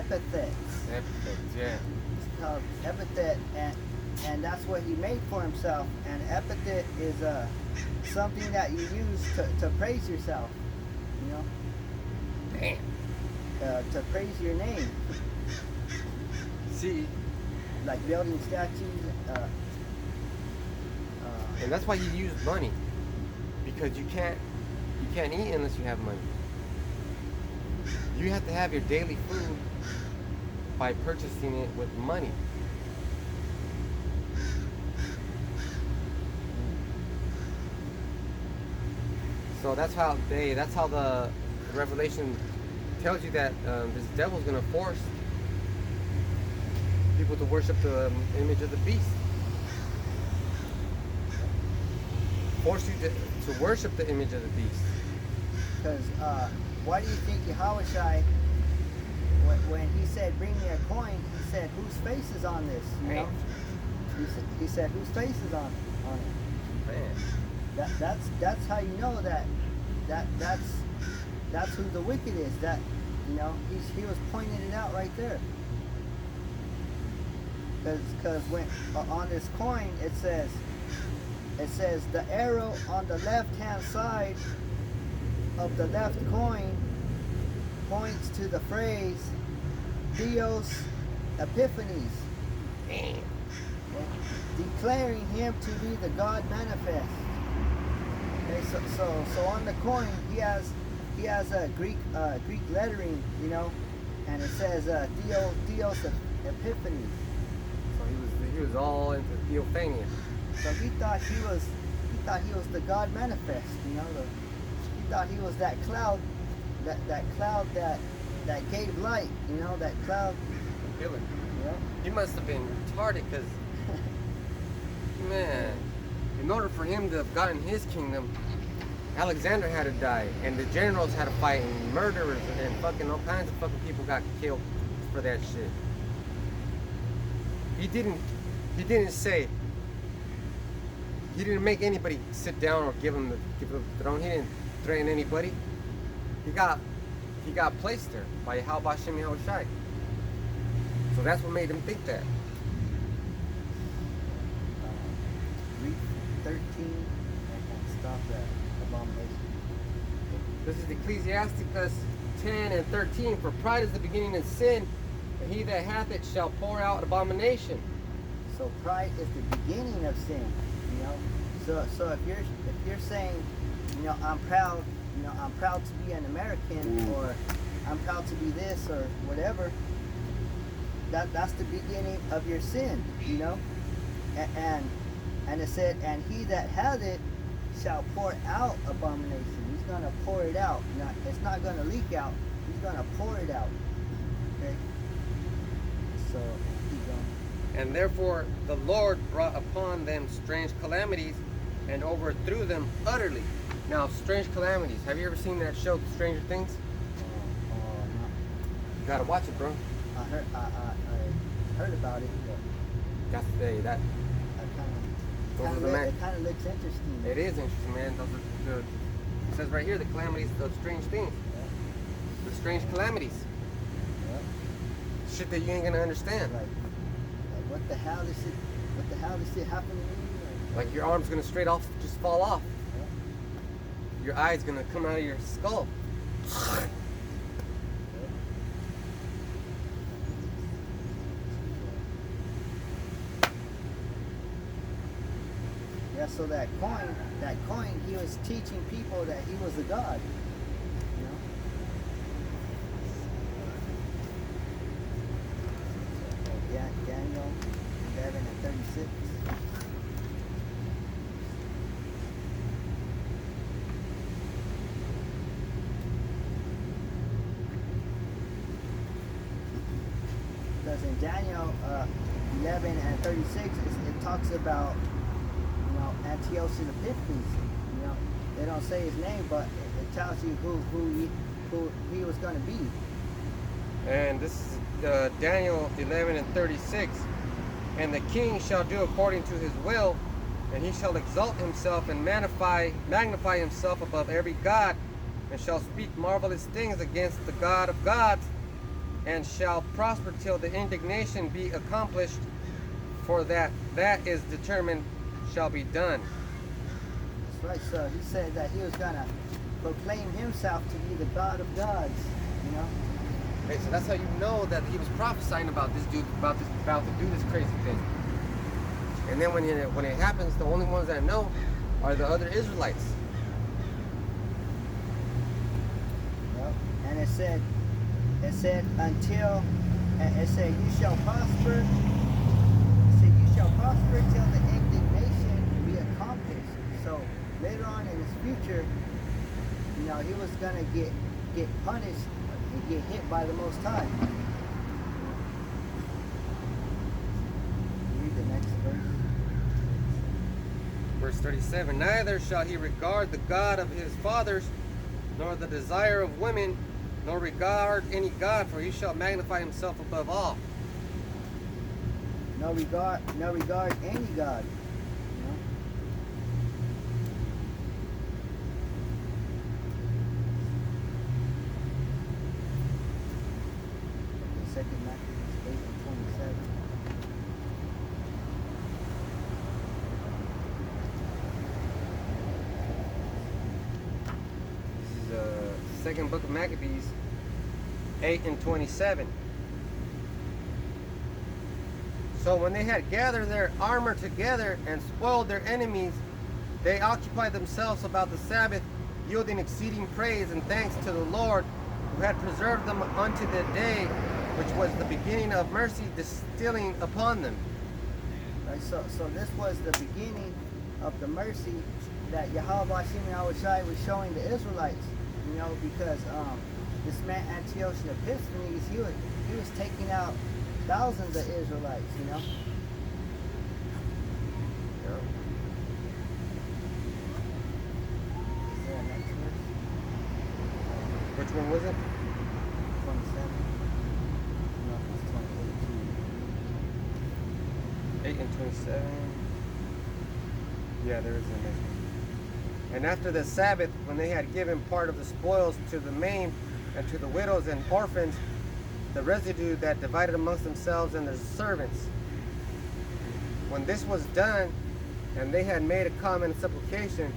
epithets. Epithets, yeah. It's called epithet, and that's what he made for himself. An epithet is something that you use to praise yourself. You know. Damn. To praise your name. See. Like building statues. And that's why you use money, because you can't eat unless you have money. You have to have your daily food by purchasing it with money. So that's how the Revelation tells you that this devil's gonna force people to worship the image of the beast. Force you to worship the image of the beast. Because why do you think Yahushua, when he said, bring me a coin, he said, whose face is on this? You know? He said, whose face is on it? Man. That's how you know that's who the wicked is. That, you know, he was pointing it out right there. Because when on this coin it says the arrow on the left hand side of the left coin points to the phrase Theos Epiphanes, declaring him to be the God manifest. Okay, so on the coin he has a Greek lettering, you know, and it says Theos Epiphanes. So he was all into theophania. So he thought he was the God manifest, you know. He thought he was that cloud, that cloud that gave light, you know, that cloud. Killing. You know? He must have been retarded, because man, in order for him to have gotten his kingdom, Alexander had to die, and the generals had to fight, and murderers and fucking all kinds of fucking people got killed for that shit. He didn't say. He didn't make anybody sit down or give him the throne. He didn't threaten anybody. He got placed there by Yahweh Shem Yahushai. So that's what made him think that. Read 13 and stop that abomination. This is Ecclesiasticus 10 and 13. For pride is the beginning of sin, and he that hath it shall pour out abomination. So pride is the beginning of sin, you know. So if you're saying, you know, I'm proud to be an American, or I'm proud to be this or whatever, that's the beginning of your sin, you know. And it said, and he that hath it shall pour out abomination. He's gonna pour it out. It's not gonna leak out. He's gonna pour it out. Okay. So keep going. And therefore the Lord brought upon them strange calamities, and overthrew them utterly. Now, strange calamities. Have you ever seen that show, Stranger Things? No. You gotta watch it, bro. I heard about it. Got to say that. It kind of looks interesting. It is interesting, man. Those are good. It says right here, the calamities of strange things. Yeah. The strange calamities. Yeah. Shit that you ain't gonna understand. Like what the hell is it? What the hell is it happening to me? Like your arm's gonna straight off, just fall off. Yeah. Your eye's gonna come out of your skull. Yeah, so that coin, he was teaching people that he was a god. You know? Yeah, Daniel 11 and 36. Because in Daniel 11 and 36, it talks about, you know, Antiochus Epiphanes. You know, they don't say his name, but it tells you who he was going to be. And this is Daniel 11 and 36. And the king shall do according to his will, and he shall exalt himself and magnify himself above every god, and shall speak marvelous things against the God of gods, and shall prosper till the indignation be accomplished, for that is determined shall be done. That's right. So he said that he was gonna proclaim himself to be the God of gods. You know. Okay, so that's how you know that he was prophesying about this dude about to do this crazy thing. And then when it happens, the only ones that know are the other Israelites. Yep. And it said until it said you shall prosper. It said you shall prosper till the indignation be accomplished. So later on in his future, you know, he was gonna get punished and get hit by the Most High. Read the next verse. Verse 37, neither shall he regard the God of his fathers, nor the desire of women, nor regard any God, for he shall magnify himself above all. No regard any God. You know? Okay, second Maccabees 8 and 27. This is second book of Maccabees, 8 and 27. So when they had gathered their armor together and spoiled their enemies, they occupied themselves about the Sabbath, yielding exceeding praise and thanks to the Lord, who had preserved them unto the day, which was the beginning of mercy distilling upon them. Right, so this was the beginning of the mercy that Yahweh Shai was showing the Israelites, you know, because this man Antiochus Epiphanes, he was taking out thousands of Israelites, you know. Yeah. Is there a next verse? Which one was it? 27. No, it's 28 too. 8 and 27. Yeah, there is a next one. And after the Sabbath, when they had given part of the spoils to the maimed and to the widows and orphans, the residue that divided amongst themselves and their servants. When this was done, and they had made a common supplication,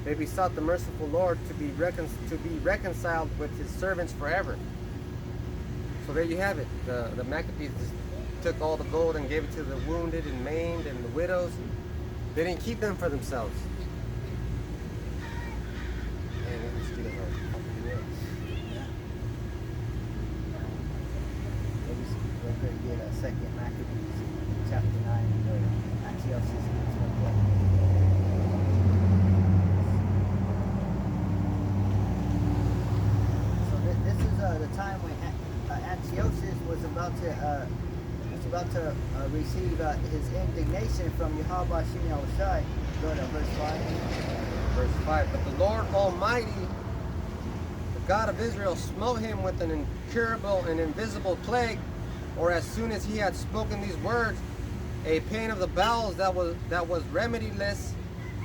they besought the merciful Lord to be reconciled with his servants forever. So there you have it. The Maccabees took all the gold and gave it to the wounded and maimed and the widows. They didn't keep them for themselves. And let me see the Get a second Maccabees chapter 9 where Antiochus gets one. So this is the time when Antiochus was about to receive his indignation from Yahweh Shai. Go to verse 5. Verse 5, but the Lord Almighty, the God of Israel, smote him with an incurable and invisible plague, or as soon as he had spoken these words, a pain of the bowels that was remediless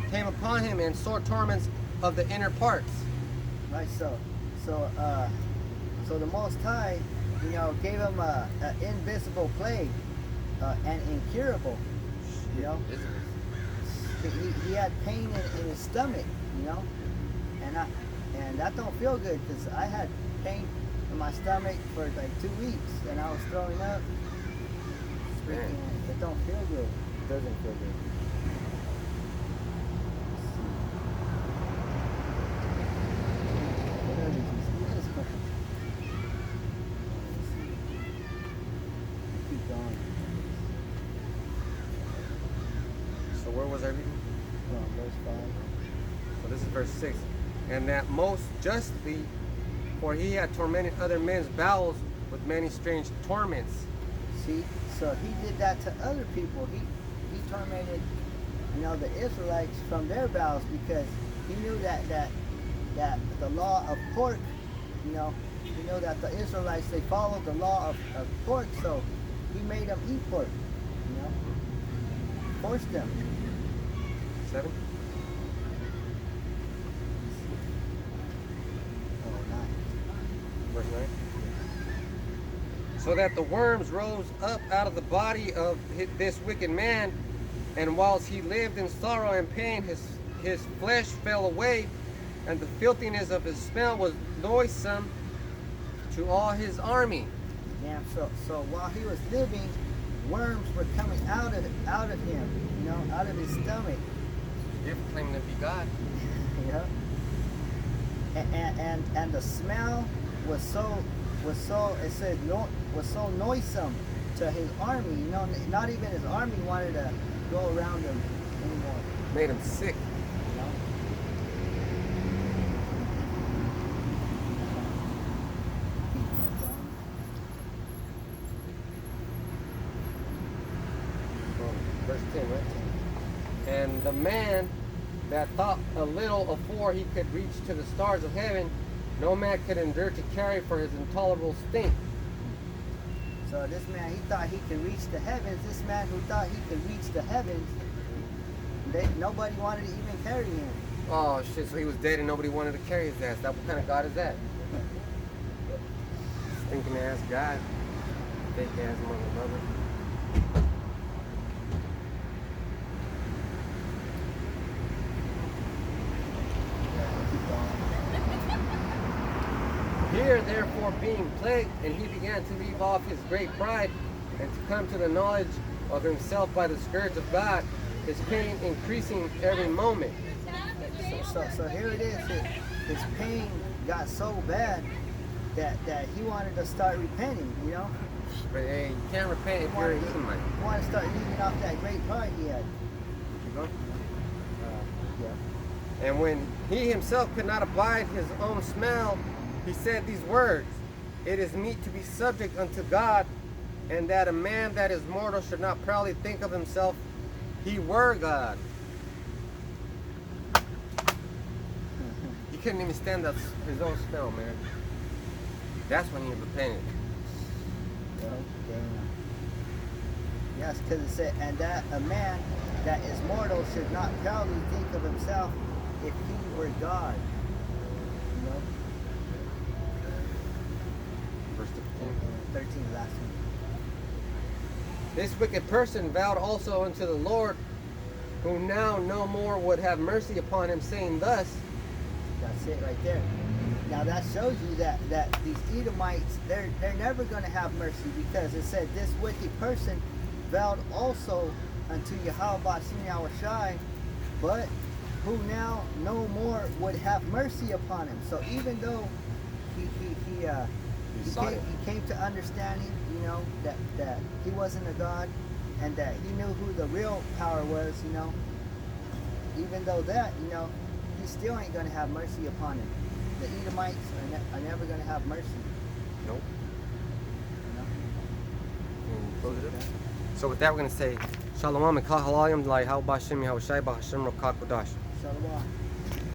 came upon him, and sore torments of the inner parts. Right, so the Most High, you know, gave him an invisible plague, and incurable, you know. He had pain in his stomach, you know, and that don't feel good because I had pain in my stomach for like 2 weeks and I was throwing up. Man. It don't feel good. It doesn't feel good. What are these mosquitoes? Keep going. So where was I reading? Verse 5. So this is verse 6. And that most justly, for he had tormented other men's bowels with many strange torments. See, so he did that to other people. He tormented, you know, the Israelites from their bowels because he knew that the law of pork, you know, he knew that the Israelites, they followed the law of pork, so he made them eat pork, you know, forced them. 7. Oh, 9. Verse 9. so that the worms rose up out of the body of this wicked man, and whilst he lived in sorrow and pain, his flesh fell away, and the filthiness of his smell was noisome to all his army. Yeah, so while he was living, worms were coming out of him, you know, out of his stomach. You're claiming to be God. Yeah. And the smell was so it said no, was so noisome to his army. You know, not even his army wanted to go around him anymore. Made him sick. You know? Verse 10, right? And the man that thought a little afore he could reach to the stars of heaven, no man could endure to carry for his intolerable stink. So this man, he thought he could reach the heavens. This man who thought he could reach the heavens, nobody wanted to even carry him. Oh shit, so he was dead and nobody wanted to carry his ass. What kind of God is that? Stinking ass God. Fake ass mother brother. Here, therefore, being plagued, and he began to leave off his great pride, and to come to the knowledge of himself by the scourge of God, his pain increasing every moment. So here it is. His pain got so bad that he wanted to start repenting, you know? But hey, you can't repent if you're a Edomite. He wanted to start leaving off that great pride he had. You know? Yeah. And when he himself could not abide his own smell, he said these words, "It is meet to be subject unto God, and that a man that is mortal should not proudly think of himself he were God." He couldn't even stand up his own smell, man. That's when he repented. Yes, because it said, and that a man that is mortal should not proudly think of himself if he were God. You know? Verse 15. 13, last one. This wicked person vowed also unto the Lord, who now no more would have mercy upon him, saying thus. That's it right there. Now that shows you that these Edomites, they're never going to have mercy, because it said this wicked person vowed also unto Yahweh Shai, but who now no more would have mercy upon him. So even though he came to understanding, you know, that he wasn't a God, and that he knew who the real power was, you know, even though that, you know, he still ain't going to have mercy upon him. The Edomites are never going to have mercy. Nope. You know? And close it up. So with that, we're going to say, Shalom and Kahalayim, Lai Hal Bashim Yahushai Bahashim Rokakodash. Shalom.